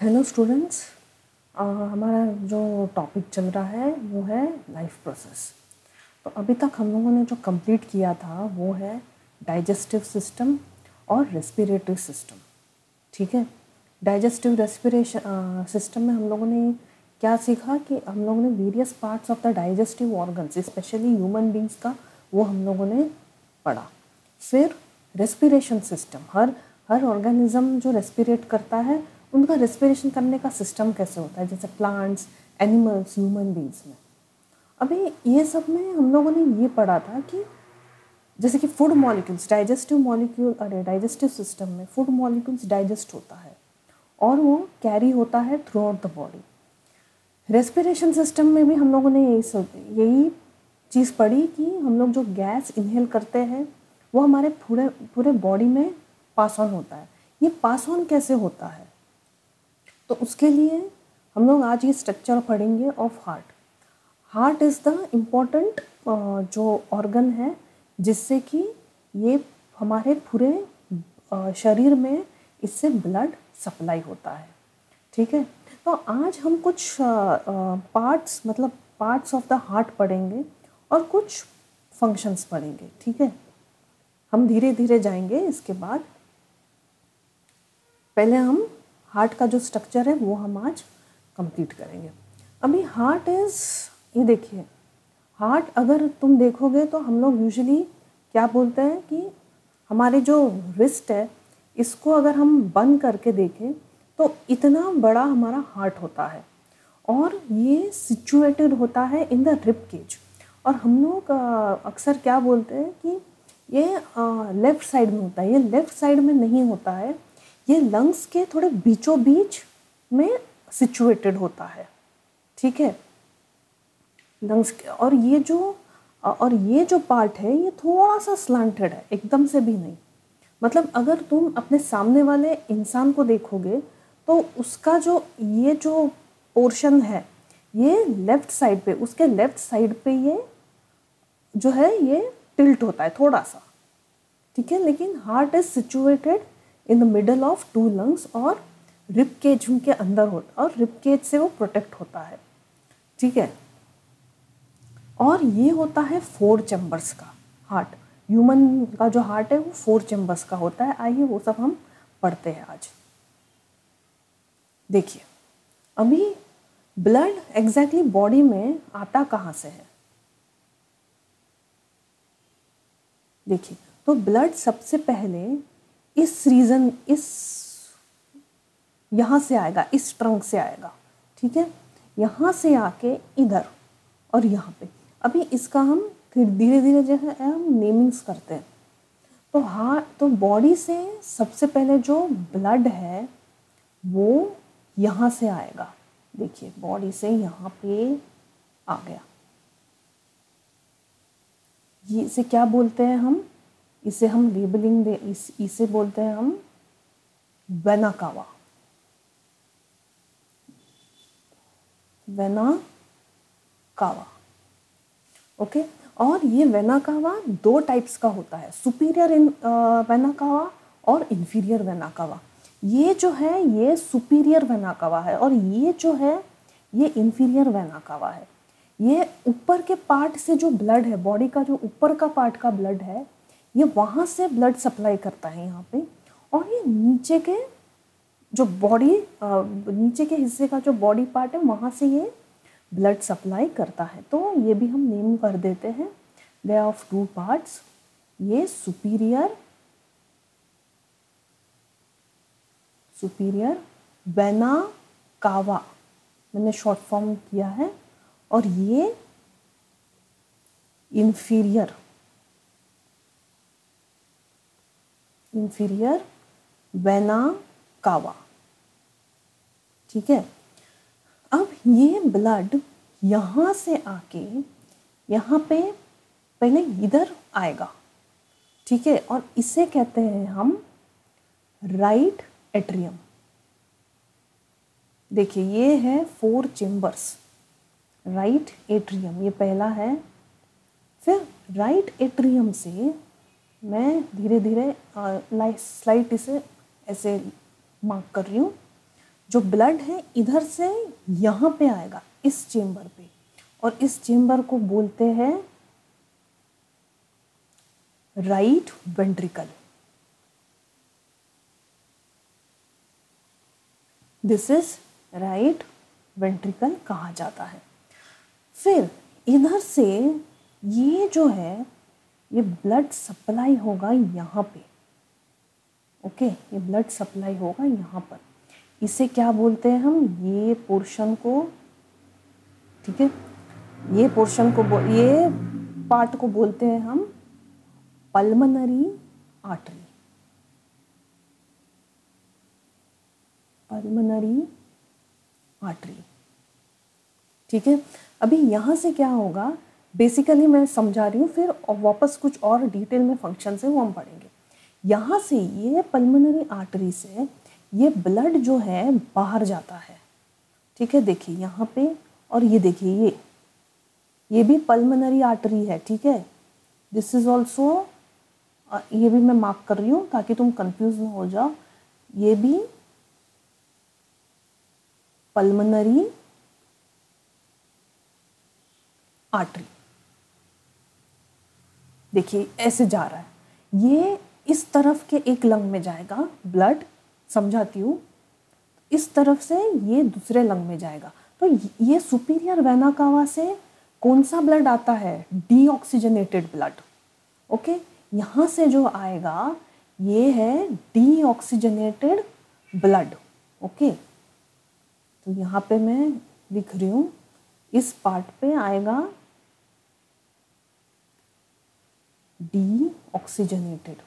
Hello students. हमारा जो topic चल रहा है वो है लाइफ प्रोसेस। तो अभी तक हम लोगों ने जो कंप्लीट किया था वो है डाइजेस्टिव सिस्टम और रेस्पिरेटरी सिस्टम। ठीक है, डाइजेस्टिव रेस्पिरेशन सिस्टम में हम लोगों ने क्या सीखा कि हम लोगों ने various parts of the digestive organs specially human beings का वो हम लोगों ने पढ़ा। फिर रेस्पिरेशन सिस्टम, हर ऑर्गेनिज्म जो रेस्पिरेट करता है उनका रेस्पिरेशन करने का सिस्टम कैसे होता है, जैसे प्लांट्स, एनिमल्स, ह्यूमन बींग्स में। अभी ये सब में हम लोगों ने ये पढ़ा था कि जैसे कि फूड मॉलिक्यूल्स, डाइजेस्टिव सिस्टम में फूड मॉलिक्यूल्स डाइजेस्ट होता है और वो कैरी होता है through out the body. Respiration system में भी हम लोगों ने यही चीज़ पढ़ी कि हम लोग जो गैस इनहेल करते हैं वो हमारे पूरे बॉडी में पास ऑन होता है। ये पास ऑन कैसे होता है, तो उसके लिए हम लोग आज ये स्ट्रक्चर पढ़ेंगे of heart. Heart is the important जो ऑर्गन है जिससे कि ये हमारे पूरे शरीर में इससे ब्लड सप्लाई होता है। ठीक है, तो आज हम कुछ पार्ट्स ऑफ द हार्ट पढ़ेंगे और कुछ फंक्शंस पढ़ेंगे। ठीक है, हम धीरे धीरे जाएंगे। इसके बाद पहले हम हार्ट का जो स्ट्रक्चर है वो हम आज कंप्लीट करेंगे। अभी हार्ट इज़, ये देखिए, हार्ट अगर तुम देखोगे तो हम लोग यूजुअली क्या बोलते हैं कि हमारे जो रिस्ट है इसको अगर हम बंद करके देखें तो इतना बड़ा हमारा हार्ट होता है और ये सिचुएटेड होता है इन द रिब केज। और हम लोग अक्सर क्या बोलते हैं कि ये लेफ़्ट साइड में होता है। ये लेफ़्ट साइड में नहीं होता है, ये लंग्स के थोड़े बीचों बीच में सिचुएटेड होता है। ठीक है, लंग्स के, और ये जो पार्ट है ये थोड़ा सा स्लांटेड है, एकदम से भी नहीं। मतलब अगर तुम अपने सामने वाले इंसान को देखोगे तो उसका ये जो पोर्शन है ये लेफ्ट साइड पे, उसके लेफ्ट साइड पे ये जो है ये टिल्ट होता है थोड़ा सा। ठीक है, लेकिन heart is situated in the middle of two lungs और रिब केज उनके अंदर होता है और रिब केज से वो प्रोटेक्ट होता है। ठीक है, और ये होता है 4 चैम्बर्स का हार्ट। ह्यूमन का जो हार्ट है वो 4 चैम्बर्स का होता है। आइए वो सब हम पढ़ते हैं आज। देखिए, अभी ब्लड एग्जैक्टली बॉडी में आता कहाँ से है? देखिए, तो ब्लड सबसे पहले यहाँ से आएगा, इस ट्रंक से आएगा। ठीक है, यहाँ से आके इधर और यहाँ पे। अभी इसका हम फिर धीरे धीरे जो है हम नेमिंग्स करते हैं। तो बॉडी से सबसे पहले जो ब्लड है वो यहाँ से आएगा। देखिए, बॉडी से यहाँ पे आ गया। ये इसे क्या बोलते हैं हम? इसे हम लेबलिंग दे, इसे बोलते हैं हम vena cava. Vena cava, okay. और ये वेना कावा 2 टाइप्स का होता है, सुपीरियर वेना कावा और इन्फीरियर वेना कावा। ये जो है ये सुपीरियर वेना कावा है और ये जो है ये इन्फीरियर वेना कावा है। ये ऊपर के पार्ट से जो ब्लड है, बॉडी का जो ऊपर का पार्ट का ब्लड है, ये वहाँ से ब्लड सप्लाई करता है यहाँ पे। और ये नीचे के जो नीचे के हिस्से का जो बॉडी पार्ट है वहाँ से ये ब्लड सप्लाई करता है। तो ये भी हम नेम कर देते हैं, दे आर ऑफ 2 पार्ट्स। ये सुपीरियर वेना कावा मैंने शॉर्ट फॉर्म किया है, और ये इन्फीरियर वेना कावा। ठीक है, अब ये ब्लड यहाँ से आके यहाँ पे पहले इधर आएगा। ठीक है, और इसे कहते हैं हम राइट एट्रियम। देखिए, ये है 4 चेम्बर्स, राइट एट्रियम ये पहला है। फिर राइट एट्रियम से मैं धीरे धीरे स्लाइड इसे ऐसे मार्क कर रही हूँ। जो ब्लड है इधर से यहाँ पे आएगा इस चेम्बर पे, और इस चेम्बर को बोलते हैं right ventricle. This is right ventricle कहा जाता है। फिर इधर से ये जो है ये ब्लड सप्लाई होगा यहाँ पे, ओके, ये ब्लड सप्लाई होगा यहाँ पर। इसे क्या बोलते हैं हम, ये पोर्शन को, ठीक है, ये पोर्शन को ये पार्ट को बोलते हैं हम पल्मोनरी आर्टरी। पल्मोनरी आर्टरी, ठीक है। अभी यहाँ से क्या होगा, बेसिकली मैं समझा रही हूँ, फिर वापस कुछ और डिटेल में फंक्शन से वो हम पढ़ेंगे। यहाँ से ये पल्मोनरी आर्टरी से ये ब्लड जो है बाहर जाता है, ठीक है। देखिए यहाँ पे, और ये देखिए ये भी पल्मोनरी आर्टरी है, ठीक है। दिस इज ऑल्सो, ये भी मैं मार्क कर रही हूँ ताकि तुम कंफ्यूज ना हो जाओ, ये भी पल्मोनरी आर्टरी। देखिए ऐसे जा रहा है, ये इस तरफ के एक लंग में जाएगा ब्लड, समझाती हूँ, इस तरफ से ये दूसरे लंग में जाएगा। तो ये सुपीरियर वेना कावा से कौन सा ब्लड आता है, डीऑक्सीजनेटेड ब्लड, ओके। यहाँ से जो आएगा ये है डीऑक्सीजनेटेड ब्लड, ओके। तो यहाँ पे मैं लिख रही हूँ, इस पार्ट पे आएगा डीऑक्सीजनेटेड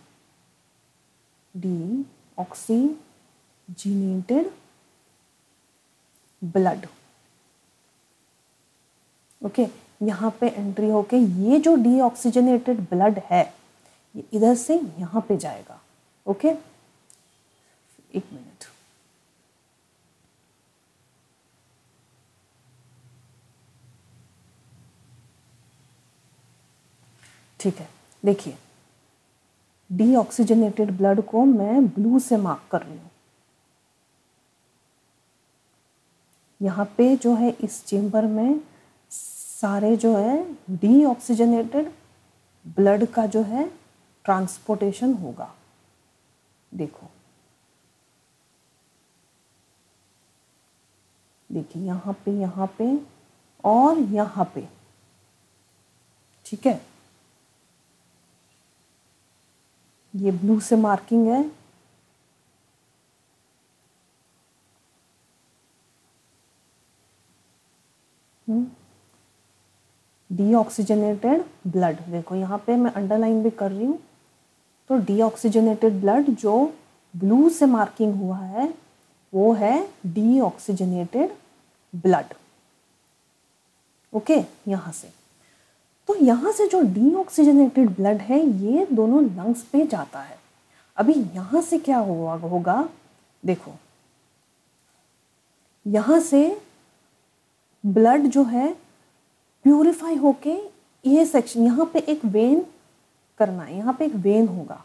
ब्लड, ओके। यहाँ पे एंट्री होके ये जो डीऑक्सीजनेटेड ब्लड है ये इधर से यहाँ पे जाएगा, ओके। एक मिनट, ठीक है। देखिए डीऑक्सीजनेटेड ब्लड को मैं ब्लू से मार्क कर रही हूँ। यहाँ पे जो है इस चेम्बर में सारे जो है डीऑक्सीजनेटेड ब्लड का जो है ट्रांसपोर्टेशन होगा। देखो देखिए यहाँ पे और यहाँ पे, ठीक है। ये ब्लू से मार्किंग है, डीऑक्सीजनेटेड ब्लड। देखो यहाँ पे मैं अंडरलाइन भी कर रही हूँ, तो डीऑक्सीजनेटेड ब्लड जो ब्लू से मार्किंग हुआ है वो है डीऑक्सीजनेटेड ब्लड, ओके। यहाँ से, तो यहाँ से जो डीऑक्सीजनेटेड ब्लड है ये दोनों लंग्स पे जाता है। अभी यहाँ से क्या होगा, देखो यहाँ से ब्लड जो है प्यूरिफाई होके ये सेक्शन, यहाँ पे एक वेन करना है, यहाँ पे एक वेन होगा,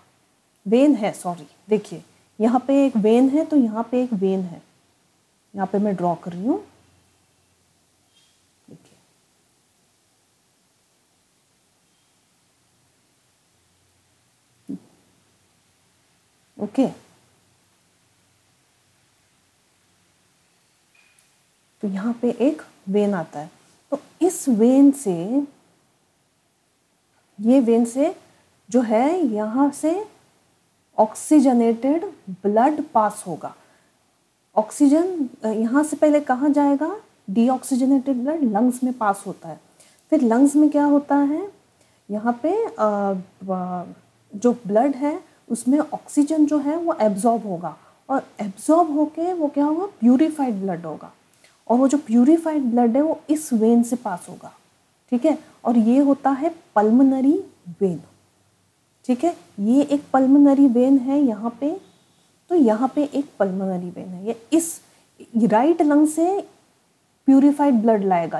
वेन है, सॉरी, देखिए यहाँ पे एक वेन है, तो यहाँ पे एक वेन है, यहाँ पे मैं ड्रॉ कर रही हूँ, देखिए ओके। तो यहाँ पे एक वेन आता है, तो इस वेन से, ये वेन से जो है यहाँ से ऑक्सीजनेटेड ब्लड पास होगा। ऑक्सीजन यहाँ से पहले कहाँ जाएगा, डीऑक्सीजनेटेड ब्लड लंग्स में पास होता है। फिर लंग्स में क्या होता है, यहाँ पे जो ब्लड है उसमें ऑक्सीजन जो है वो एब्जॉर्ब होगा, और एब्जॉर्ब होके वो क्या होगा, प्यूरिफाइड ब्लड होगा, और वो जो प्यूरिफाइड ब्लड है वो इस वेन से पास होगा, ठीक है। और ये होता है पल्मोनरी वेन, ठीक है। ये एक पल्मोनरी वेन है यहाँ पे, तो यहाँ पे एक पल्मोनरी वेन है, ये इस राइट लंग से प्यूरिफाइड ब्लड लाएगा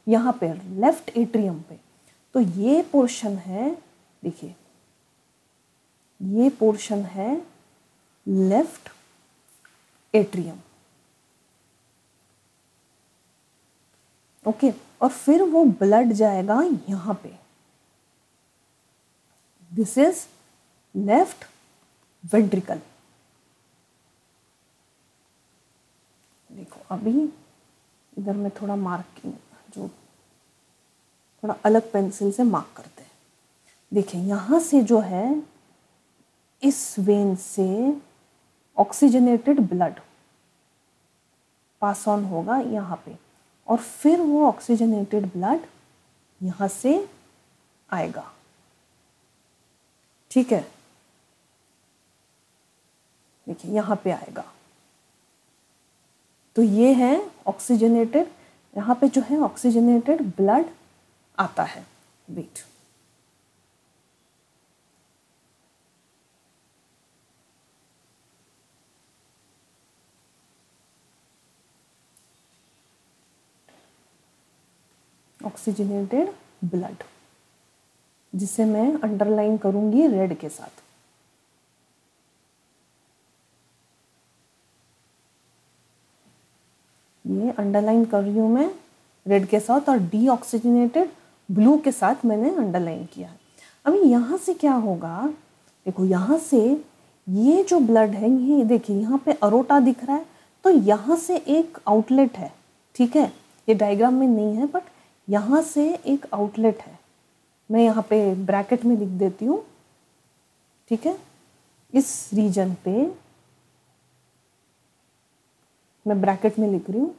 यहाँ पे लेफ्ट एट्रियम पे। तो ये पोर्शन है, देखिए ये पोर्शन है लेफ्ट एट्रियम, ओके, और फिर वो ब्लड जाएगा यहाँ पे, दिस इज लेफ्ट वेंट्रिकल। देखो अभी इधर में थोड़ा मार्किंग, जो थोड़ा अलग पेंसिल से मार्क करते हैं। देखिए यहाँ से जो है इस वेन से ऑक्सीजनेटेड ब्लड पास ऑन होगा यहाँ पे, और फिर वो ऑक्सीजनेटेड ब्लड यहाँ से आएगा, ठीक है। देखिए यहाँ पे आएगा, तो ये है ऑक्सीजनेटेड, यहाँ पे जो है ऑक्सीजनेटेड ब्लड आता है। वेट, ऑक्सीजनेटेड ब्लड, जिसे मैं अंडरलाइन करूंगी रेड के साथ। ये अंडरलाइन कर रही हूँ मैं रेड के साथ, और डीऑक्सीजनेटेड ब्लू के साथ मैंने अंडरलाइन किया है। अभी यहाँ से क्या होगा, देखो यहाँ से ये जो ब्लड है, ये देखिए यहाँ पे अरोटा दिख रहा है, तो यहाँ से एक आउटलेट है, ठीक है। ये डायग्राम में नहीं है, बट यहाँ से एक आउटलेट है, मैं यहाँ पे ब्रैकेट में लिख देती हूँ, ठीक है। इस रीजन पे मैं ब्रैकेट में लिख रही हूँ,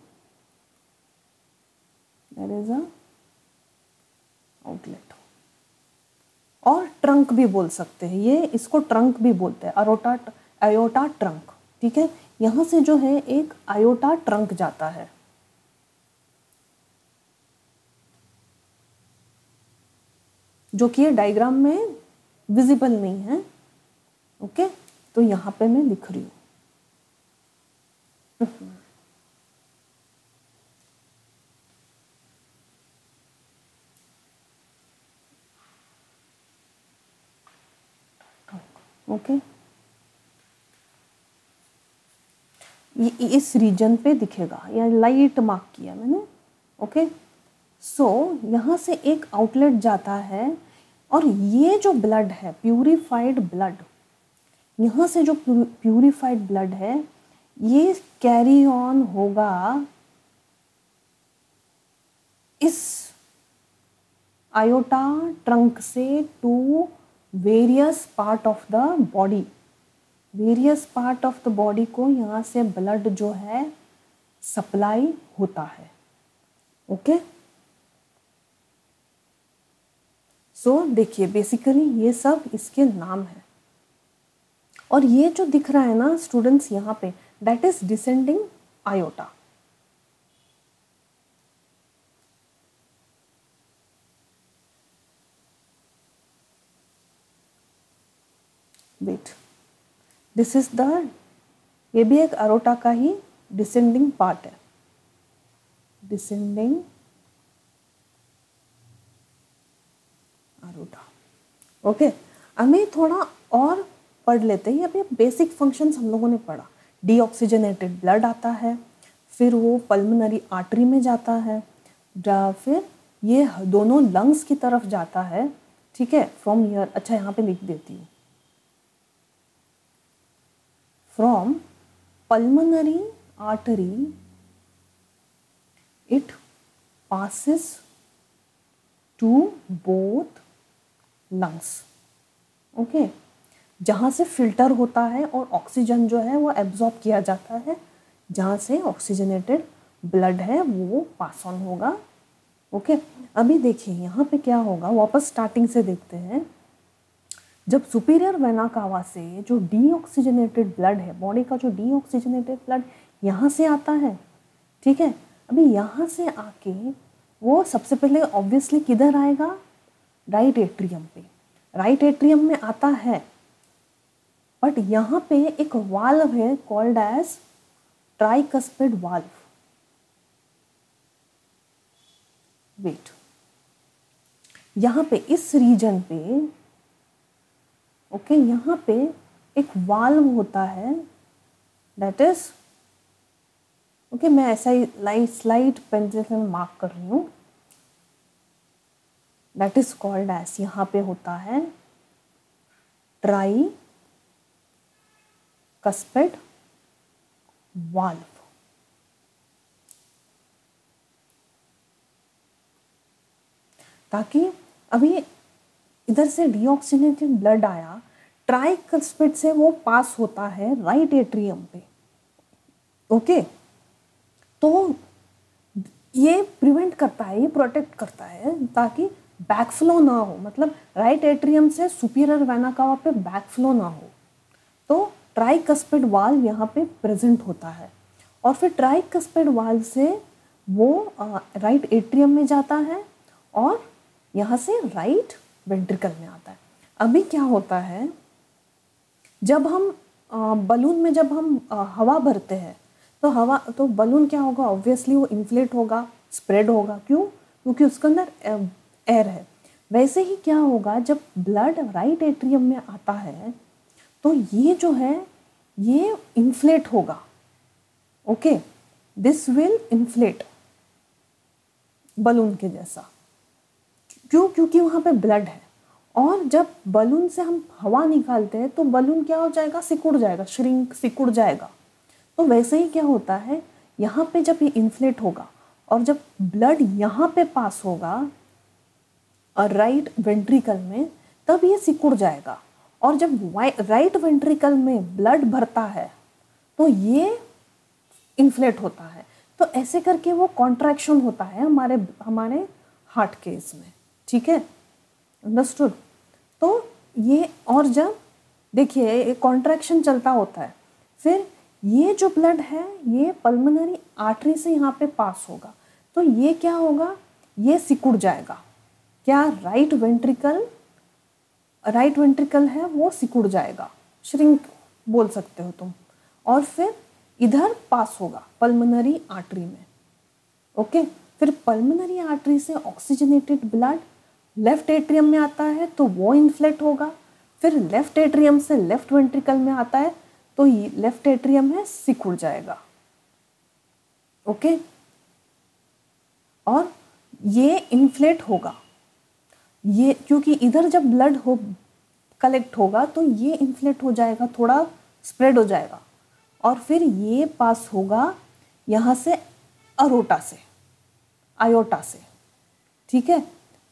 देयर इज अ आउटलेट, और ट्रंक भी बोल सकते हैं, ये इसको ट्रंक भी बोलते हैं, आयोटा ट्रंक, ठीक है। यहाँ से जो है एक आयोटा ट्रंक जाता है, जो कि ये डायग्राम में विजिबल नहीं है, ओके। तो यहाँ पे मैं लिख रही हूँ। ओके, ये इस रीजन पे दिखेगा, या लाइट मार्क किया मैंने, ओके। सो यहाँ से एक आउटलेट जाता है, और ये जो ब्लड है प्यूरिफाइड ब्लड, यहाँ से जो प्यूरिफाइड ब्लड है ये कैरी ऑन होगा इस आयोटा ट्रंक से to various part of the body. Various part of the body को यहाँ से ब्लड जो है सप्लाई होता है, ओके। सो देखिए बेसिकली ये सब इसके नाम है, और ये जो दिख रहा है ना स्टूडेंट्स यहाँ पे, that is descending aorta. Wait, this is the, ये भी एक अरोटा का ही डिसेंडिंग पार्ट है, डिसेंडिंग अरोटा, ओके। हमें थोड़ा और पढ़ लेते हैं, अभी बेसिक फंक्शंस हम लोगों ने पढ़ा। डीऑक्सीजनेटेड ब्लड आता है, फिर वो पल्मोनरी आर्टरी में जाता है, फिर ये दोनों लंग्स की तरफ जाता है, ठीक है, फ्रॉम हियर। अच्छा यहाँ पे लिख देती हूँ, from pulmonary artery it passes to both lungs, okay. जहाँ से फिल्टर होता है और ऑक्सीजन जो है वो एब्जॉर्ब किया जाता है, जहाँ से ऑक्सीजनेटेड ब्लड है वो पास ऑन होगा, ओके। अभी देखिए यहाँ पे क्या होगा, वापस स्टार्टिंग से देखते हैं। जब सुपीरियर वेना कावा से जो डीऑक्सीजनेटेड ब्लड है, बॉडी का जो डीऑक्सीजनेटेड ब्लड यहाँ से आता है, ठीक है। अभी यहाँ से आके वो सबसे पहले ऑब्वियसली किधर आएगा, राइट एट्रियम पे, राइट एट्रियम में आता है, बट यहाँ पे एक वाल्व है called as tricuspid valve. Wait, यहाँ पे इस रीजन पे, ओके, यहाँ पे एक वाल्व होता है, दैट इज ओके, मैं ऐसा ही स्लाइट पेंसिल से मार्क कर रही हूँ। दैट इज कॉल्ड एज, यहाँ पे होता है ट्राई कस्पिड वाल्व। ताकि अभी इधर से डीऑक्सीजनेटेड ब्लड आया, ट्राइकस्पिड से वो पास होता है राइट एट्रियम पे। ओके, तो ये प्रिवेंट करता है, ये प्रोटेक्ट करता है ताकि बैकफ्लो ना हो, मतलब राइट एट्रियम से सुपीरियर वेना कावा पे बैकफ्लो ना हो। तो ट्राइकस्पिड वाल्व यहाँ पे प्रेजेंट होता है और फिर ट्राइकस्पिड वाल्व से वो राइट एट्रियम में जाता है और यहाँ से राइट वेंट्रिकल में आता है। अभी क्या होता है, जब हम बलून में जब हम हवा भरते हैं तो बलून क्या होगा, ऑब्वियसली वो इन्फ्लेट होगा, स्प्रेड होगा। क्यों? क्योंकि उसके अंदर एयर है। वैसे ही क्या होगा, जब ब्लड राइट एट्रियम में आता है तो ये जो है ये इन्फ्लेट होगा। Okay, this will inflate balloon के जैसा। क्यों? क्योंकि वहाँ पे ब्लड है और जब बलून से हम हवा निकालते हैं तो बलून क्या हो जाएगा, सिकुड़ जाएगा, सिकुड़ जाएगा। तो वैसे ही क्या होता है, यहाँ पे जब ये इन्फ्लेट होगा और जब ब्लड यहाँ पे पास होगा और राइट वेंट्रिकल में, तब ये सिकुड़ जाएगा। और जब राइट वेंट्रिकल में ब्लड भरता है तो ये इन्फ्लेट होता है। तो ऐसे करके वो कॉन्ट्रैक्शन होता है हमारे हार्ट के इसमें। ठीक है, अंडरस्टूड? तो ये, और जब देखिए कॉन्ट्रैक्शन चलता होता है, फिर ये जो ब्लड है ये पल्मोनरी आर्टरी से यहाँ पे पास होगा, तो ये क्या होगा, ये सिकुड़ जाएगा। क्या? राइट वेंट्रिकल है वो सिकुड़ जाएगा, श्रिंक बोल सकते हो तुम, और फिर इधर पास होगा पल्मोनरी आर्टरी में। ओके, फिर पल्मोनरी आर्टरी से ऑक्सीजनेटेड ब्लड लेफ्ट एट्रियम में आता है तो वो इन्फ्लेट होगा। फिर लेफ्ट एट्रियम से लेफ्ट वेंट्रिकल में आता है तो लेफ्ट एट्रियम है सिकुड़ जाएगा। ओके, और ये इन्फ्लेट होगा, ये क्योंकि इधर जब ब्लड कलेक्ट होगा तो ये इन्फ्लेट हो जाएगा, थोड़ा स्प्रेड हो जाएगा, और फिर ये पास होगा यहाँ से अरोटा से, आयोटा से। ठीक है,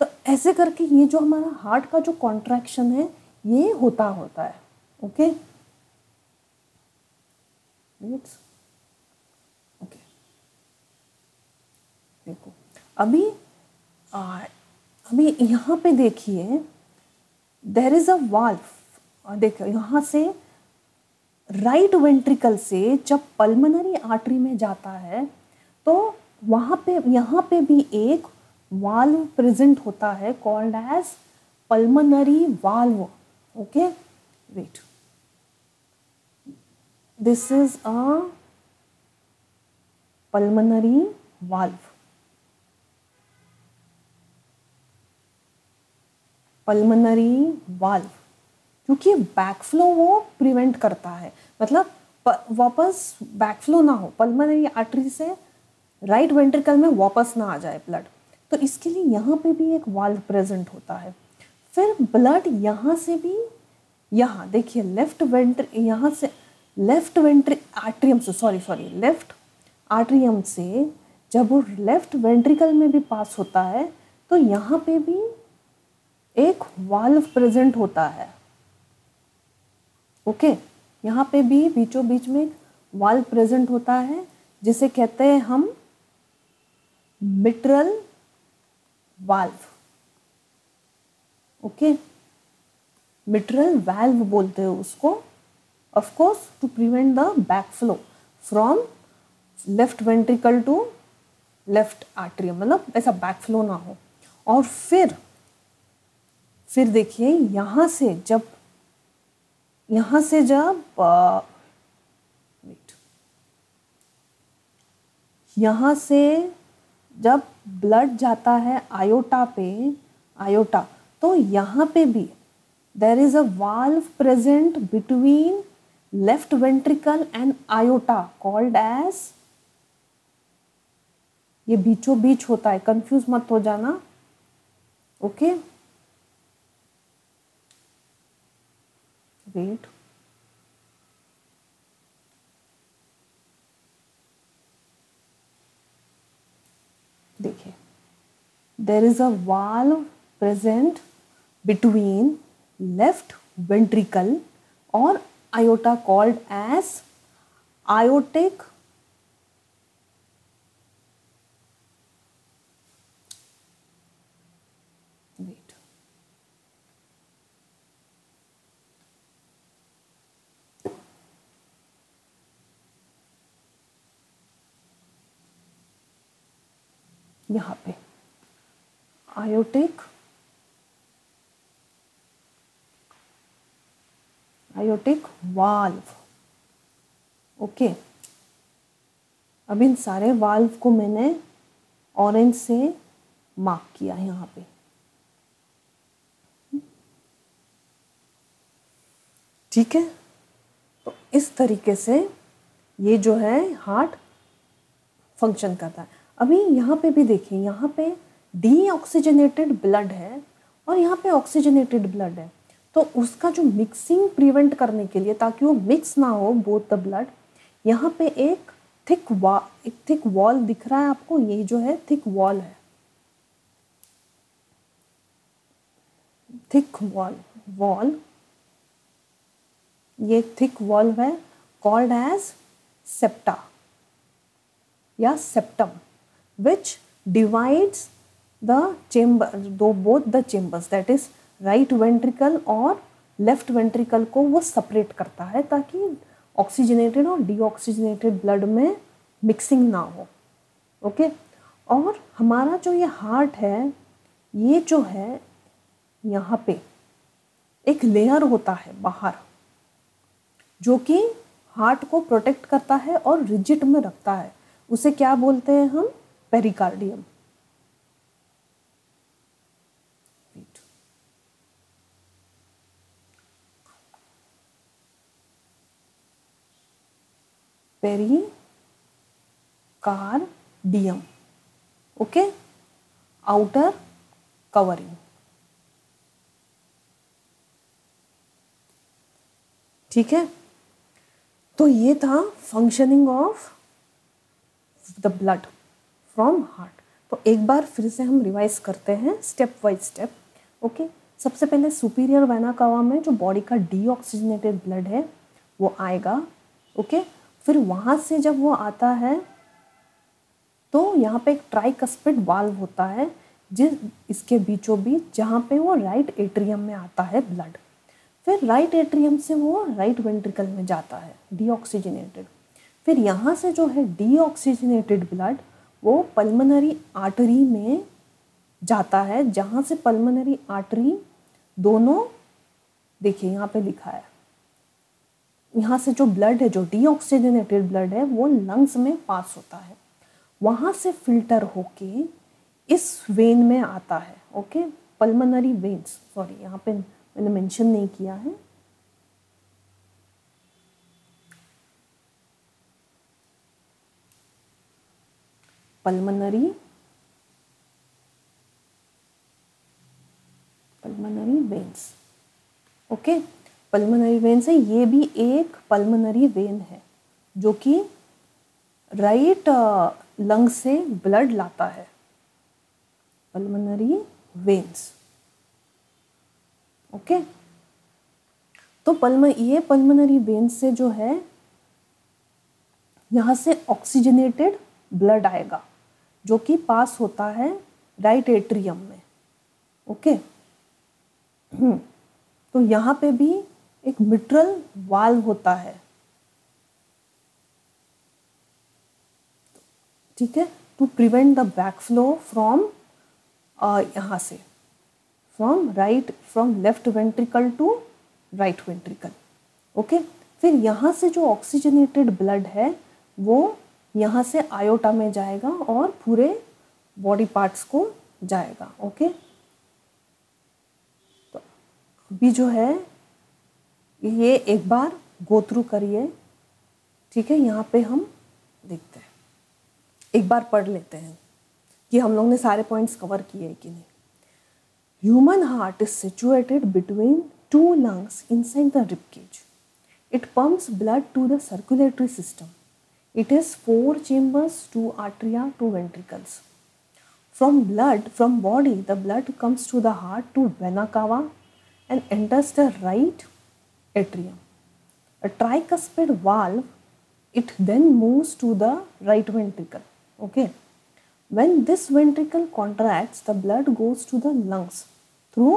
तो ऐसे करके ये जो हमारा हार्ट का जो कॉन्ट्रैक्शन है ये होता है। ओके, ओके, देखो अभी यहाँ पे देखिए, देयर इज अ वाल्व। देखो यहाँ से राइट वेंट्रिकल से जब पल्मोनरी आर्टरी में जाता है तो यहाँ पे भी एक वाल्व प्रेजेंट होता है called as pulmonary valve. Okay, wait, this is a pulmonary valve. Pulmonary valve क्योंकि बैकफ्लो वो प्रिवेंट करता है, मतलब वापस बैकफ्लो ना हो, पल्मोनरी आर्टरी से राइट वेंट्रिकल में वापस ना आ जाए ब्लड, तो इसके लिए यहाँ पे भी एक वाल्व प्रेजेंट होता है। फिर ब्लड यहाँ से भी, यहाँ देखिए यहाँ से लेफ्ट आर्ट्रियम से जब वो लेफ्ट वेंट्रिकल में भी पास होता है तो यहाँ पे भी एक वाल्व प्रेजेंट होता है। ओके, यहाँ पे भी बीचों बीच में वाल्व प्रेजेंट होता है जिसे कहते हैं हम mitral valve. Okay, mitral valve बोलते हैं उसको, of course to prevent the backflow from left ventricle to left atrium, मतलब ऐसा बैकफ्लो ना हो। और फिर देखिए यहाँ से जब ब्लड जाता है आयोटा, तो यहाँ पे भी there is a valve present between left ventricle and aorta called as ये बीचों बीच होता है, कंफ्यूज मत हो जाना। ओके, वेट, देखिए, there is a valve present between left ventricle और aorta called as aortic wait यहाँ पे aortic वाल्व। ओके, अब इन सारे वाल्व को मैंने ऑरेंज से मार्क किया है यहाँ पे। ठीक है, तो इस तरीके से ये जो है हार्ट फंक्शन करता है। अभी यहाँ पे भी देखिए, यहाँ पे डीऑक्सीजनेटेड ब्लड है और यहाँ पे ऑक्सीजनेटेड ब्लड है, तो उसका जो मिक्सिंग प्रिवेंट करने के लिए, ताकि वो मिक्स ना हो बोथ द ब्लड, यहाँ पे एक थिक वॉल दिख रहा है आपको, ये जो है थिक वॉल है, थिक वॉल, ये थिक वॉल है, कॉल्ड एज सेप्टा या septum, which divides the chamber, both the chambers, that is right ventricle और लेफ्ट वेंट्रिकल को वो सेपरेट करता है, ताकि ऑक्सीजनेटेड और डीऑक्सीजनेटेड ब्लड में मिक्सिंग ना हो। ओके, और हमारा जो ये हार्ट है, ये जो है यहाँ पे एक लेयर होता है बाहर, जो कि हार्ट को प्रोटेक्ट करता है और रिजिड में रखता है। उसे क्या बोलते हैं हम? Pericardium. Pericardium, okay, outer covering. ठीक है, तो ये था functioning of the blood from heart. तो एक बार फिर से हम रिवाइज करते हैं स्टेप बाय स्टेप। ओके, सबसे पहले सुपीरियर वेना कावा में जो बॉडी का डीऑक्सीजनेटेड ब्लड है वो आएगा। ओके, फिर वहाँ से जब वो आता है तो यहाँ पे एक ट्राइकस्पिड वाल्व होता है, इसके बीचों बीच, जहाँ पे वो राइट एट्रियम में आता है ब्लड। फिर राइट एट्रियम से वो राइट वेंट्रिकल में जाता है डीऑक्सीजनेटेड। फिर यहाँ से जो है डीऑक्सीजनेटेड ब्लड वो पल्मोनरी आर्टरी में जाता है, जहाँ से पल्मोनरी आर्टरी दोनों, देखिए यहाँ पे लिखा है, यहाँ से जो ब्लड है, जो डीऑक्सीजनेटेड ब्लड है, वो लंग्स में पास होता है, वहाँ से फिल्टर होके इस वेन में आता है। ओके, पल्मोनरी वेन्स, सॉरी यहाँ पे मैंने मेंशन नहीं किया है, pulmonary veins. Okay, pulmonary veins है, ये भी एक पल्मोनरी वेन है जो कि राइट लंग से ब्लड लाता है, पल्मोनरी वेन्स। ओके, तो ये पल्मोनरी वेन्स से जो है यहाँ से ऑक्सीजनेटेड ब्लड आएगा, जो कि पास होता है राइट एट्रियम में। ओके, तो यहाँ पे भी एक मिट्रल वाल्व होता है। ठीक है, to prevent the backflow from यहाँ से, from left ventricle to right ventricle. Okay, फिर यहाँ से जो ऑक्सीजनेटेड ब्लड है वो यहाँ से आयोटा में जाएगा और पूरे बॉडी पार्ट्स को जाएगा। ओके, तो अभी जो है ये एक बार गो थ्रू करिए। ठीक है, यहाँ पे हम देखते हैं, एक बार पढ़ लेते हैं। कि हम लोग ने सारे पॉइंट्स कवर किए हैं कि नहीं। Human heart is situated between two lungs inside the rib cage. It pumps blood to the circulatory system. It has 4 chambers, 2 arteria, 2 ventricles. From body, the blood comes to the heart to vena cava and enters the right atrium. A tricuspid valve, it then moves to the right ventricle. Okay. When this ventricle contracts, the blood goes to the lungs through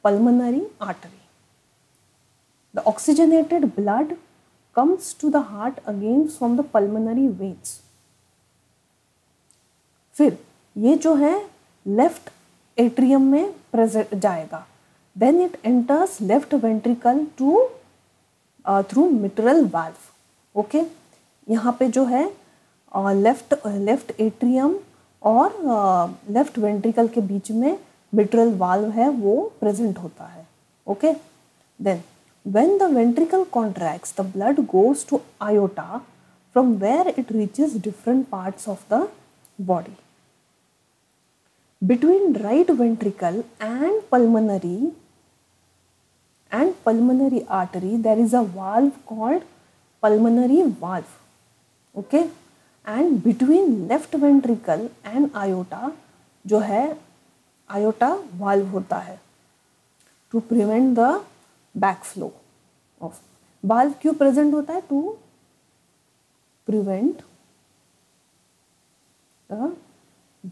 pulmonary artery. The oxygenated blood comes to the heart again from the pulmonary veins. फिर ये जो है left atrium में present जाएगा. Then it enters left ventricle through mitral valve. Okay, यहाँ पे जो है लेफ्ट एट्रियम और लेफ्ट वेंट्रिकल के बीच में मिट्रल वाल्व है, वो प्रेजेंट होता है. Okay, then when the ventricle contracts, the blood goes to aorta from where it reaches different parts of the body. Between right ventricle and pulmonary artery, there is a valve called pulmonary valve. Okay, and between left ventricle and aorta जो है aorta valve होता है to prevent the backflow of. valve क्यों present होता है? to prevent the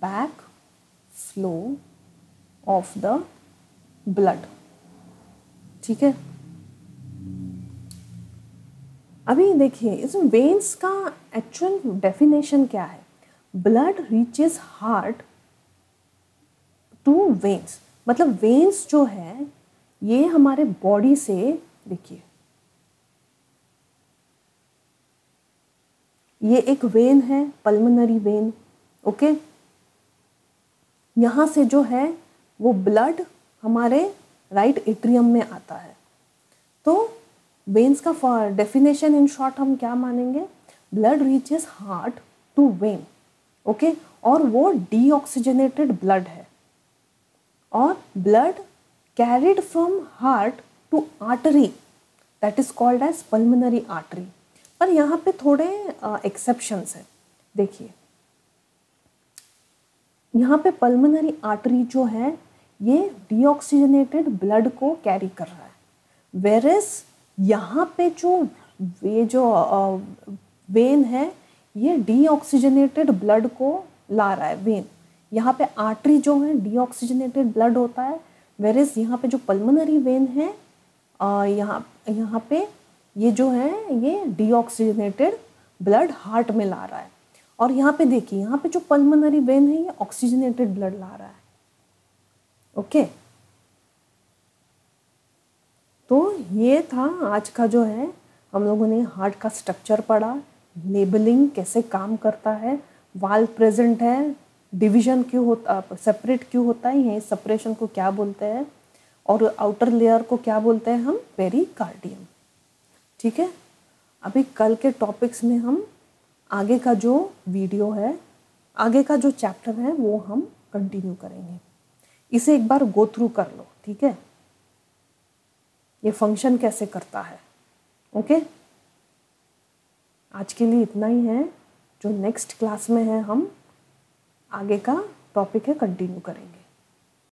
backflow of the blood. ठीक है, अभी देखिए इसमें वेन्स का एक्चुअल डेफिनेशन क्या है. Blood reaches heart to veins, मतलब वेन्स जो है ये हमारे बॉडी से, देखिए ये एक वेन है, पल्मोनरी वेन. ओके, यहाँ से जो है वो ब्लड हमारे राइट एट्रियम में आता है. तो वेन्स का डेफिनेशन इन शॉर्ट हम क्या मानेंगे? Blood reaches heart to vein. Okay, और वो डीऑक्सीजनेटेड ब्लड है, और blood carried from heart to artery that is called as pulmonary artery. पर यहाँ पे थोड़े एक्सेप्शंस हैं. देखिए यहाँ पे पल्मोनरी आर्टरी जो है ये डीऑक्सीजनेटेड ब्लड को कैरी कर रहा है, वेरेस यहाँ पे जो वेन है ये डीऑक्सीजनेटेड ब्लड को ला रहा है. वेन, यहाँ पे आर्टरी जो है डीऑक्सीजनेटेड ब्लड होता है, वेरेस यहाँ पे जो पल्मोनरी वेन है यहाँ पे ये जो है ये डीऑक्सीजनेटेड ब्लड हार्ट में ला रहा है. और यहाँ पे देखिए यहाँ पे जो पल्मोनरी वेन है ये ऑक्सीजनेटेड ब्लड ला रहा है. ओके, तो ये था आज का जो है, हम लोगों ने हार्ट का स्ट्रक्चर पढ़ा, लेबलिंग कैसे काम करता है, वाल्व प्रेजेंट है, डिवीजन क्यों होता, सेपरेट क्यों होता है, ये सेपरेशन को क्या बोलते हैं, और आउटर लेयर को क्या बोलते हैं हम? पेरिकार्डियम. ठीक है, अभी कल के टॉपिक्स में हम आगे का जो वीडियो है, आगे का जो चैप्टर है वो हम कंटिन्यू करेंगे. इसे एक बार गो थ्रू कर लो. ठीक है, ये फंक्शन कैसे करता है. ओके, आज के लिए इतना ही है. जो नेक्स्ट क्लास में है हम आगे का टॉपिक है कंटिन्यू करेंगे.